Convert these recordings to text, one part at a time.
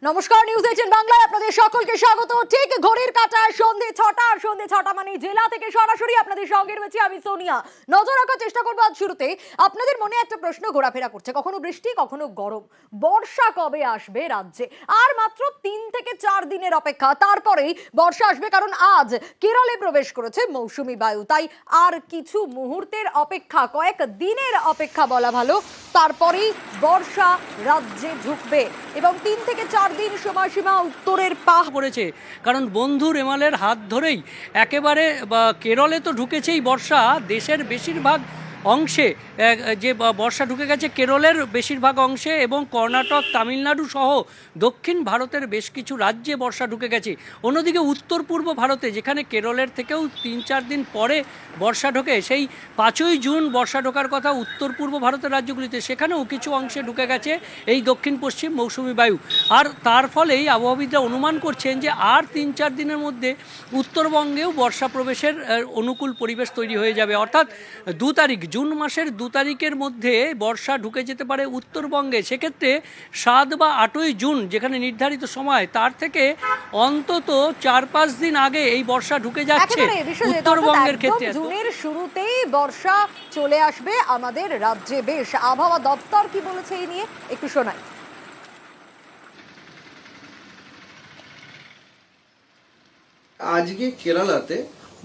নমস্কার, নিউজ 18 বাংলায় আপনাদের সকলকে স্বাগত। ঠিক ঘড়ির কাঁটায় সন্ধে 6টা, আর সন্ধে 6টা মানে জেলা থেকে সরাসরি আপনাদের সঙ্গে রয়েছে আমি সোনিয়া। নজর রাখার চেষ্টা করবো আজ শুরুতে। আপনাদের মনে একটা প্রশ্ন ঘোরাফেরা করছে, কখনো বৃষ্টি কখনো গরম, বর্ষা কবে আসবে রাজ্যে? আর মাত্র 3 থেকে 4 দিনের অপেক্ষা, তারপরেই বর্ষা আসবে। কারণ আজ কেরলে প্রবেশ করেছে মৌসুমী বায়ু। তাই আর কিছু মুহূর্তের অপেক্ষা, কয়েক দিনের অপেক্ষা বলা ভালো, তারপরেই বর্ষা রাজ্যে ঢুকবে। এবং 3 থেকে 4 দিন সময়সীমা উত্তরের পাহ পড়েছে। কারণ বন্ধু রেমালের হাত ধরেই একেবারে কেরলে তো ঢুকেছেই বর্ষা, দেশের বেশিরভাগ অংশে যে বর্ষা ঢুকে গেছে কেরলের বেশিরভাগ অংশে, এবং কর্ণাটক, তামিলনাড়ু সহ দক্ষিণ ভারতের বেশ কিছু রাজ্যে বর্ষা ঢুকে গেছে। অন্যদিকে উত্তর পূর্ব ভারতে, যেখানে কেরলের থেকেও 3-4 দিন পরে বর্ষা ঢোকে, সেই 5ই জুন বর্ষা ঢোকার কথা উত্তর পূর্ব ভারতের রাজ্যগুলিতে, সেখানেও কিছু অংশে ঢুকে গেছে এই দক্ষিণ পশ্চিম মৌসুমি বায়ু। আর তার ফলেই আবহাওয়াবিদরা অনুমান করছেন যে আর 3-4 দিনের মধ্যে উত্তরবঙ্গেও বর্ষা প্রবেশের অনুকূল পরিবেশ তৈরি হয়ে যাবে। অর্থাৎ 2 তারিখ, জুন মাসের 2 তারিখের মধ্যে বর্ষা ঢুকে যেতে পারে উত্তরবঙ্গে। সেক্ষেত্রে 7 বা 8ই জুন যেখানে নির্ধারিত সময়, তার থেকে অন্তত 4-5 দিন আগে এই বর্ষা ঢুকে যাচ্ছে উত্তরবঙ্গের ক্ষেত্রে। জুনের শুরুতেই বর্ষা চলে আসবে আমাদের রাজ্যে। বেশ, আবহাওয়া দপ্তর কি বলেছে এই নিয়ে একটু শোনাই। আজকে কেরালাতে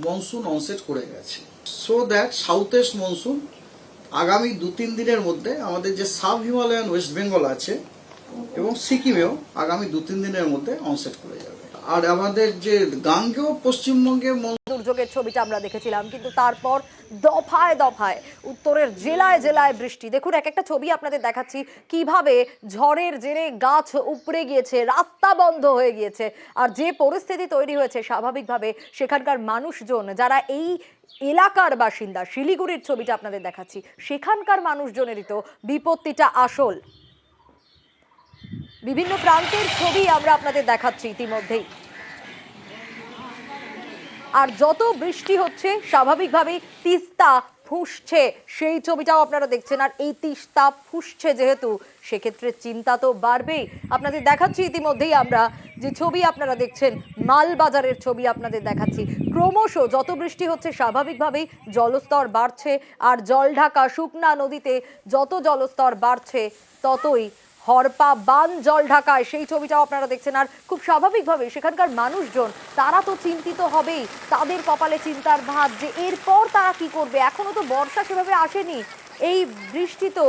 মনসুন অনসেট করে গেছে, so that south east monsoon আগামী 2-3 দিনের মধ্যে আমাদের যে সাব হিমালয়ান ওয়েস্ট বেঙ্গল আছে এবং সিকিমেও আগামী 2-3 দিনের মধ্যে অনসেট করে যাবে। আর আমাদের যে গাঙ্গেয় পশ্চিমবঙ্গে দুর্যোগের ছবিটা আমরা দেখেছিলাম, কিন্তু তারপর দফায় দফায় উত্তরের জেলায় জেলায় বৃষ্টি। দেখুন, এক একটা ছবি আপনাদের দেখাচ্ছি কিভাবে ঝড়ের জেরে গাছ উপড়ে গিয়েছে, রাস্তা বন্ধ হয়ে গিয়েছে। আর যে পরিস্থিতি তৈরি হয়েছে, স্বাভাবিকভাবে সেখানকার মানুষজন যারা এই এলাকার বাসিন্দা, শিলিগুড়ির ছবিটা আপনাদের দেখাচ্ছি, সেখানকার মানুষজনেরই তো বিপত্তিটা আসল। বিভিন্ন প্রান্তের ছবি আমরা আপনাদের দেখাচ্ছি ইতিমধ্যেই। আর যত বৃষ্টি হচ্ছে, স্বাভাবিকভাবেই তিস্তা ফুঁসছে, সেই ছবিটাও আপনারা দেখছেন। আর এই তিস্তা ফুঁসছে যেহেতু, সেক্ষেত্রে চিন্তা তো বাড়বেই। আপনাদের দেখাচ্ছি ইতিমধ্যেই আমরা যে ছবি আপনারা দেখছেন, মালবাজারের ছবি আপনাদের দেখাচ্ছি। ক্রমশ যত বৃষ্টি হচ্ছে, স্বাভাবিকভাবেই জলস্তর বাড়ছে। আর জলঢাকা শুকনা নদীতে যত জলস্তর বাড়ছে, ততই হরপা বান জল ঢাকায়, সেই ছবিটাও আপনারা দেখছেন। আর খুব স্বাভাবিকভাবে সেখানকার মানুষজন, তারা তো চিন্তিত হবেই। তাদের কপালে চিন্তার ভাঁজ যে এরপর তারা কি করবে। এখনো তো বর্ষা সেভাবে আসেনি। এই বৃষ্টি তো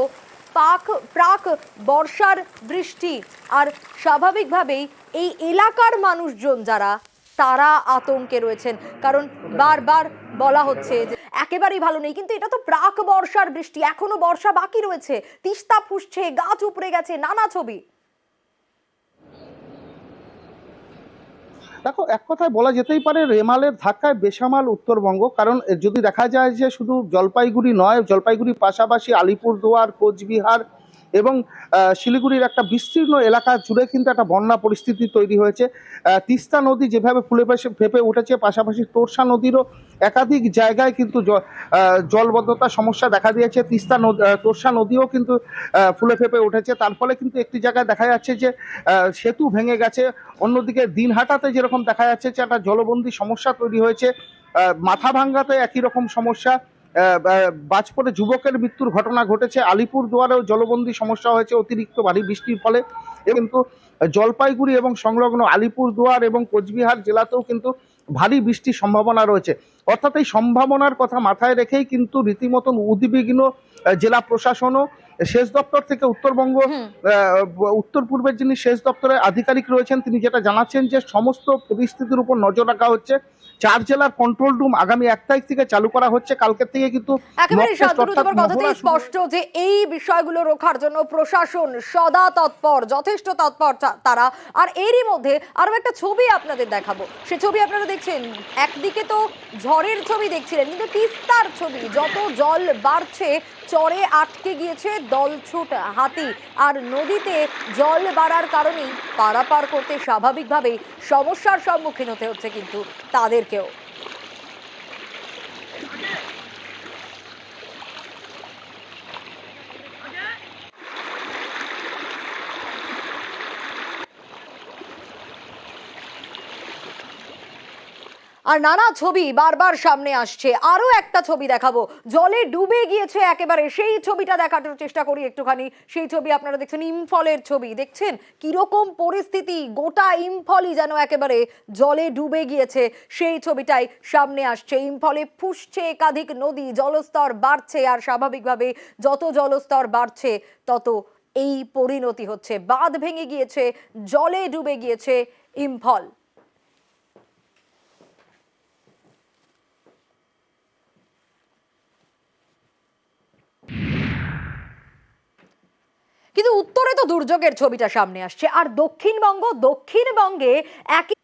প্রাক বর্ষার বৃষ্টি। আর স্বাভাবিকভাবেই এই এলাকার মানুষজন যারা, তারা আতঙ্কে রয়েছেন। কারণ বারবার বলা হচ্ছে যে একেবারেই ভালো নেই, কিন্তু এটা তো প্রাক বর্ষার বৃষ্টি, এখনো বর্ষা বাকি রয়েছে। তিস্তা ফুঁসছে, গাছ উপড়ে গেছে, নানা ছবি। দেখো, এক কথায় বলা যেতেই পারে রেমালের ধাক্কায় বেসামাল উত্তরবঙ্গ। কারণ যদি দেখা যায় যে শুধু জলপাইগুড়ি নয়, জলপাইগুড়ির পাশাপাশি আলিপুরদুয়ার, কোচবিহার এবং শিলিগুড়ির একটা বিস্তীর্ণ এলাকা জুড়ে কিন্তু একটা বন্যা পরিস্থিতি তৈরি হয়েছে। তিস্তা নদী যেভাবে ফুলে ফেঁপে উঠেছে, পাশাপাশি তোরসা নদীরও একাধিক জায়গায় কিন্তু জলবদ্ধতার সমস্যা দেখা দিয়েছে। তোরসা নদীও কিন্তু ফুলে ফেঁপে উঠেছে। তার ফলে কিন্তু একটি জায়গায় দেখা যাচ্ছে যে সেতু ভেঙে গেছে। অন্যদিকে দিনহাটাতে যেরকম দেখা যাচ্ছে যে একটা জলবন্দী সমস্যা তৈরি হয়েছে, মাথা ভাঙ্গাতে একই রকম সমস্যা, বাজ পড়ে যুবকের মৃত্যুর ঘটনা ঘটেছে। আলিপুরদুয়ারেও জলবন্দী সমস্যা হয়েছে অতিরিক্ত ভারী বৃষ্টির ফলে। কিন্তু জলপাইগুড়ি এবং সংলগ্ন আলিপুরদুয়ার এবং কোচবিহার জেলাতেও কিন্তু ভারী বৃষ্টির সম্ভাবনা রয়েছে। অর্থাৎ এই সম্ভাবনার কথা মাথায় রেখেই কিন্তু রীতিমতন উদ্বিগ্ন জেলা প্রশাসনও। সেচ দপ্তর থেকে উত্তরবঙ্গ উত্তর পূর্বের যিনি সেচ দপ্তরের আধিকারিক রয়েছেন, তিনি যেটা জানাচ্ছেন যে সমস্ত পরিস্থিতির উপর নজর রাখা হচ্ছে। 4 জেলার কন্ট্রোল রুম আগামী 1 তারিখ থেকে চালু করা হচ্ছে। কালকের থেকে কিন্তু কথাতেই স্পষ্ট যে এই বিষয়গুলো রোখার জন্য প্রশাসন সদা তৎপর, যথেষ্ট তৎপর তারা। আর এরই মধ্যে আরো একটা ছবি আপনাদের দেখাবো। সে ছবি আপনারা দেখছেন, একদিকে তো ঝড়ের ছবি দেখছিলেন, কিন্তু তিস্তার ছবি। যত জল বাড়ছে, চরে আটকে গিয়েছে দলছুট হাতি। আর নদীতে জল বাড়ার কারণেই পারাপার করতে স্বাভাবিকভাবেই সমস্যার সম্মুখীন হতে হচ্ছে কিন্তু তাদেরকেও। আর নানা ছবি বারবার সামনে আসছে। আরো একটা ছবি দেখাবো, জলে ডুবে গিয়েছে একেবারে, সেই ছবিটা দেখানোর চেষ্টা করি একটুখানি। সেই ছবি আপনারা দেখছেন, ইম্ফলের ছবি। দেখছেন কিরকম পরিস্থিতি, গোটা ইম্ফলই যেন একেবারে জলে ডুবে গিয়েছে, সেই ছবিটাই সামনে আসছে। ইম্ফলে ফুসছে একাধিক নদী, জলস্তর বাড়ছে, আর স্বাভাবিকভাবে যত জলস্তর বাড়ছে তত এই পরিণতি হচ্ছে। বাঁধ ভেঙে গিয়েছে, জলে ডুবে গিয়েছে ইম্ফল। কিন্তু উত্তরে তো দুর্যোগের ছবিটা সামনে আসছে, আর দক্ষিণবঙ্গে একই।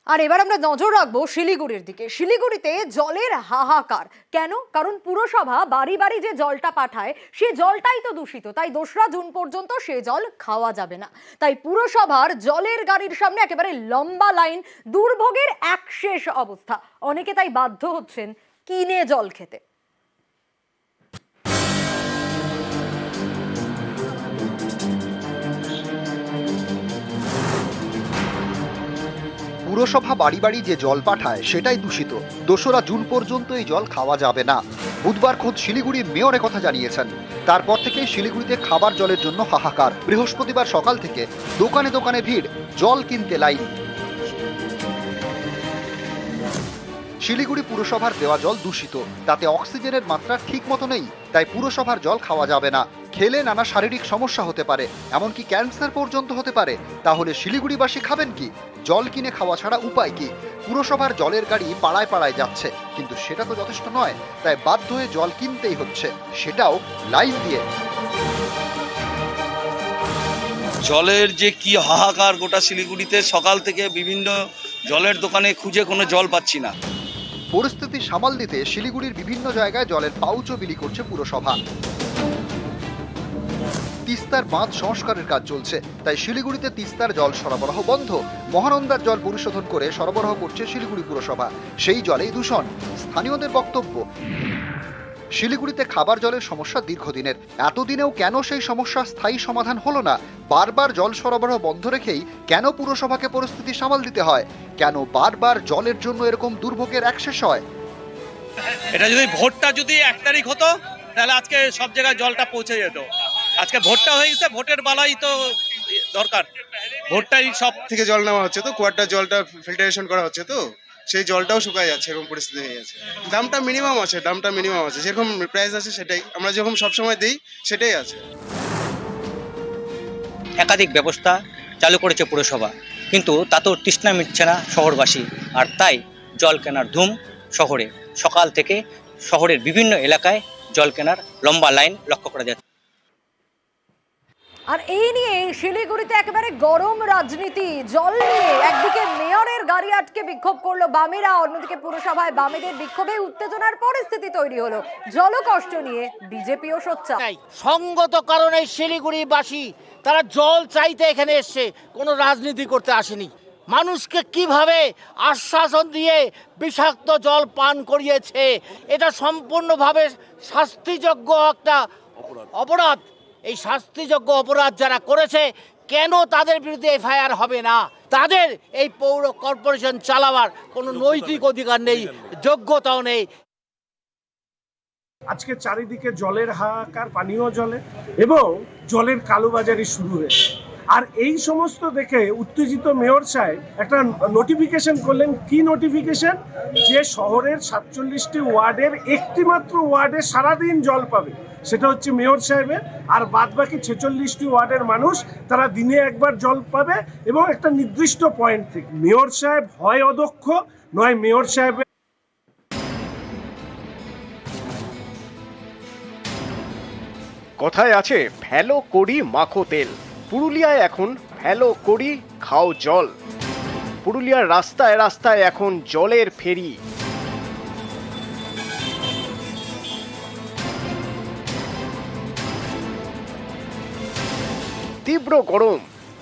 আর এবার আমরা নজর রাখবো শিলিগুড়ির দিকে। শিলিগুড়িতে জলের হাহাকার কেন? কারণ পুরসভা বাড়ি বাড়ি যে জলটা পাঠায় সে জলটাই তো দূষিত, তাই 2রা জুন পর্যন্ত সে জল খাওয়া যাবে না। তাই পুরসভার জলের গাড়ির সামনে একেবারে লম্বা লাইন, দুর্ভোগের একশেষ অবস্থা। অনেকে তাই বাধ্য হচ্ছেন কিনে জল খেতে। পুরসভা বাড়ি বাড়ি যে জল পাঠায় সেটাই দূষিত। 2রা জুন পর্যন্ত এই জল খাওয়া যাবে না। বুধবার খোদ শিলিগুড়ির মেয়র কথা জানিয়েছেন। তারপর থেকে শিলিগুড়িতে খাবার জলের জন্য হাহাকার। বৃহস্পতিবার সকাল থেকে দোকানে দোকানে ভিড়, জল কিনতে লাইন। শিলিগুড়ি পুরসভার দেওয়া জল দূষিত, তাতে অক্সিজেনের মাত্রা ঠিক মতো নেই, তাই পুরসভার জল খাওয়া যাবে না। খেলে নানা শারীরিক সমস্যা হতে পারে, এমনকি ক্যান্সার পর্যন্ত হতে পারে। তাহলে শিলিগুড়িবাসী খাবেন কি? জল কিনে খাওয়া ছাড়া উপায় কি? পুরসভার জলের গাড়ি পাড়ায় পাড়ায় যাচ্ছে, কিন্তু সেটা তো যথেষ্ট নয়, তাই বাধ্য হয়ে জল কিনতেই হচ্ছে, সেটাও লাইন দিয়ে। জলের যে কি হাহাকার গোটা শিলিগুড়িতে, সকাল থেকে বিভিন্ন জলের দোকানে খুঁজে কোনো জল পাচ্ছি না। পরিস্থিতি সামাল দিতে শিলিগুড়ির বিভিন্ন জায়গায় জলের পাউচও বিলি করছে পুরসভা। তিস্তার বাঁধ সংস্কারের কাজ চলছে, তাই শিলিগুড়িতে তিস্তার জল সরবরাহ বন্ধ। মহানন্দার জল পরিশোধন করে সরবরাহ করছে শিলিগুড়ি পুরসভা, সেই জলেই দূষণ। স্থানীয়দের বক্তব্য, শিলিগুড়িতে খাবার জলের সমস্যা দীর্ঘদিনের। এতদিনেও কেন সেই সমস্যা স্থায়ী সমাধান হলো না? বারবার জল সরবরাহ বন্ধ রেখেই কেন পুরসভাকে পরিস্থিতি সামাল দিতে হয়? কেন বারবার জলের জন্য এরকম দুর্ভোগের একশেষ হয়? এটা যদি ভোটটা যদি 1 তারিখ হতো তাহলে আজকে সব জায়গায় জলটা পৌঁছে যেত। আজকে ভোটটা হয়ে গেছে, ভোটের বেলায় তো দরকার, ভোটটাই সব থেকে জল নেওয়া হচ্ছে, তো কুয়ারটার জলটা ফিল্টারেশন করা হচ্ছে, তো সেই জলটাও শুকায় যাচ্ছে, এরকম পরিস্থিতি হয়ে যাচ্ছে। দামটা মিনিমাম আছে, যেরকম প্রাইস আছে সেটাই আমরা যেরকম সবসময় দিই সেটাই আছে। একাধিক ব্যবস্থা চালু করেছে পুরসভা, কিন্তু তাতেও তৃষ্ণা মিটছে না শহরবাসী। আর তাই জল কেনার ধুম শহরে। সকাল থেকে শহরের বিভিন্ন এলাকায় জল কেনার লম্বা লাইন লক্ষ্য করা যাচ্ছে। আর এই নিয়ে শিলিগুড়িতে একেবারে গরম রাজনীতি। জল নিয়ে একদিকে মেয়রের গাড়ি আটকে বিক্ষোভ করলো বামেরা, অন্যদিকে পুরসভায় বামেদের বিক্ষোভে উত্তেজনার পরিস্থিতি তৈরি হলো। জলকষ্ট নিয়ে বিজেপিও সোচ্চার। সঙ্গত কারণে শিলিগুড়িবাসী তারা জল চাইতে এখানে এসছে, কোনো রাজনীতি করতে আসেনি। মানুষকে কিভাবে আশ্বাসন দিয়ে বিষাক্ত জল পান করিয়েছে, এটা সম্পূর্ণভাবে শাস্তিযোগ্য একটা অপরাধ। এই শাস্তিযোগ্য অপরাধ যারা করেছে, কেন তাদের বিরুদ্ধে এফআইআর হবে না? তাদের এই পৌর কর্পোরেশন চালাবার কোনো নৈতিক অধিকার নেই, যোগ্যতাও নেই। আজকে চারিদিকে জলের হাহাকার, পানীয় জলে এবং জলের কালোবাজারি শুরু হয়েছে। আর এই সমস্ত দেখে উত্তেজিত মেয়র সাহেব একটা নোটিফিকেশন করলেন। কি নোটিফিকেশন? যে শহরের 47টি ওয়ার্ডের একটি মাত্র ওয়ার্ডে সারাদিন জল পাবে, সেটা হচ্ছে মেয়র সাহেবের। আর বাদবাকি 46টি ওয়ার্ডের মানুষ তারা দিনে একবার জল পাবে, এবং একটা নির্দিষ্ট পয়েন্ট থেকে। মেয়র সাহেব হয় অদক্ষ, নয় মেয়র সাহেবের কথায় আছে ভ্যালো করি মাখো তেল। পুরুলিয়ায় এখন ভ্যালো করি খাও জল। পুরুলিয়ার রাস্তায় রাস্তায় এখন জলের ফেরি। তীব্র গরম,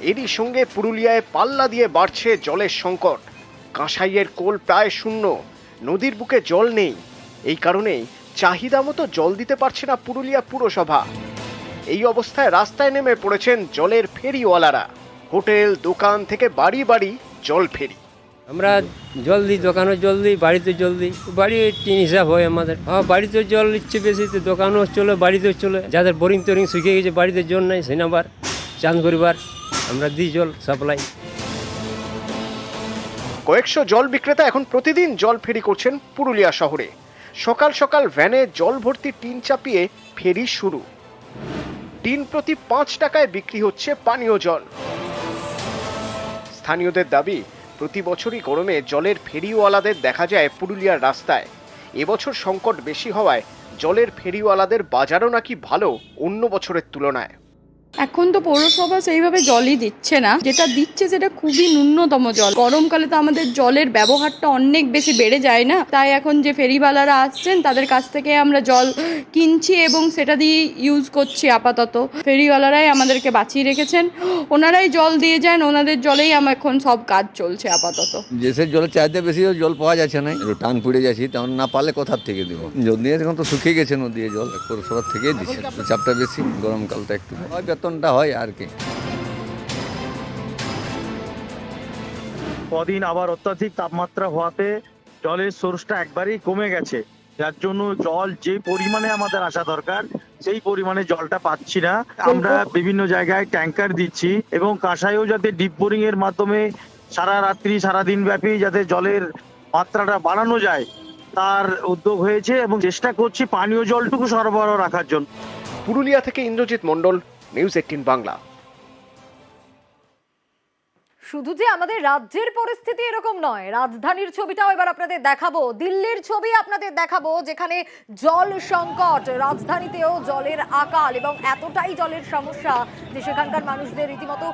এরই সঙ্গে পুরুলিয়ায় পাল্লা দিয়ে বাড়ছে জলের সংকট। কাঁসাইয়ের কোল প্রায় শূন্য, নদীর বুকে জল নেই। এই কারণেই চাহিদা মতো জল দিতে পারছে না পুরুলিয়া পুরসভা। এই অবস্থায় রাস্তায় নেমে পড়েছেন জলের ফেরিওয়ালারা। হোটেল দোকান থেকে বাড়ি বাড়ি জল ফেরি। আমরা জল দিই, দোকানে জল দিই, বাড়িতে জল দিই। বাড়ি টিন হিসাব হয় আমাদের। বাড়িতে জল নিচ্ছে বেশি, তো দোকানও চলে, বাড়িতেও চলে। যাদের বোরিং টোরিং শুকিয়ে গেছে, বাড়িতে জল নাই, সেই নাম্বার চান করিবার আমরা দিই জল সাপ্লাই। কয়েকশো জল বিক্রেতা এখন প্রতিদিন জল ফেরি করছেন পুরুলিয়া শহরে। সকাল সকাল ভ্যানে জল ভর্তি টিন চাপিয়ে ফেরি শুরু। টিন প্রতি 5 টাকায় বিক্রি হচ্ছে পানীয় জল। স্থানীয়দের দাবি, প্রতি বছরই গরমে জলের ফেরিওয়ালাদের দেখা যায় পুরুলিয়ার রাস্তায়। এবছর সংকট বেশি হওয়ায় জলের ফেরিওয়ালাদের বাজারও নাকি ভালো অন্য বছরের তুলনায়। এখন তো পৌরসভা সেইভাবে জলই দিচ্ছে না, যেটা দিচ্ছে সেটা খুবই ন্যূনতম জল। গরমকালে তো আমাদের জলের ব্যবহারটা অনেক বেশি বেড়ে যায় না, তাই এখন যে ফেরিওয়ালারা আসছেন তাদের কাছ থেকে আমরা জল কিনছি এবং সেটা দিয়ে ইউজ করছি আপাতত। ফেরিওয়ালারাই আমাদেরকে বাঁচিয়ে রেখেছেন, ওনারাই জল দিয়ে যান, ওনাদের জলেই আমার এখন সব কাজ চলছে আপাতত। যেসে জলের চাইতে বেশি জল পাওয়া যাচ্ছে না, একটু টান পড়ে যাচ্ছি, তেমন না পারলে কোথার থেকে দেবো। নদী এখন তো শুকিয়ে গেছে, নদী জল পৌরসভার থেকেই দিচ্ছে। চাপটা বেশি, গরমকালটা একটু বেতনটা হয় আর কি। কদিন আবার অত্যাধিক তাপমাত্রা হওয়াতে জলের সোর্সটা একবারেই কমে গেছে, যার জন্য জল যে পরিমাণে আমাদের আসা দরকার সেই পরিমাণে জলটা পাচ্ছি না। আমরা বিভিন্ন জায়গায় ট্যাঙ্কার দিচ্ছি এবং কাঁসাইও যাতে ডিপ বোরিং এর মাধ্যমে সারা রাত্রি সারাদিন ব্যাপী যাতে জলের মাত্রাটা বাড়ানো যায় তার উদ্যোগ হয়েছে এবং চেষ্টা করছি পানীয় জলটুকু সরবরাহ রাখার জন্য। পুরুলিয়া থেকে ইন্দ্রজিৎ মণ্ডল, নিউজ 18 বাংলা। শুধু যে আমাদের রাজ্যের পরিস্থিতি এরকম নয়, রাজধানীর ছবিটাও এবার আপনাদের দেখাবো, দিল্লির ছবি আপনাদের দেখাবো, যেখানে জল সংকট, রাজধানীতেও জলের আকাল এবং এতটাই জলের সমস্যা যে সেখানকার মানুষদের রীতিমতো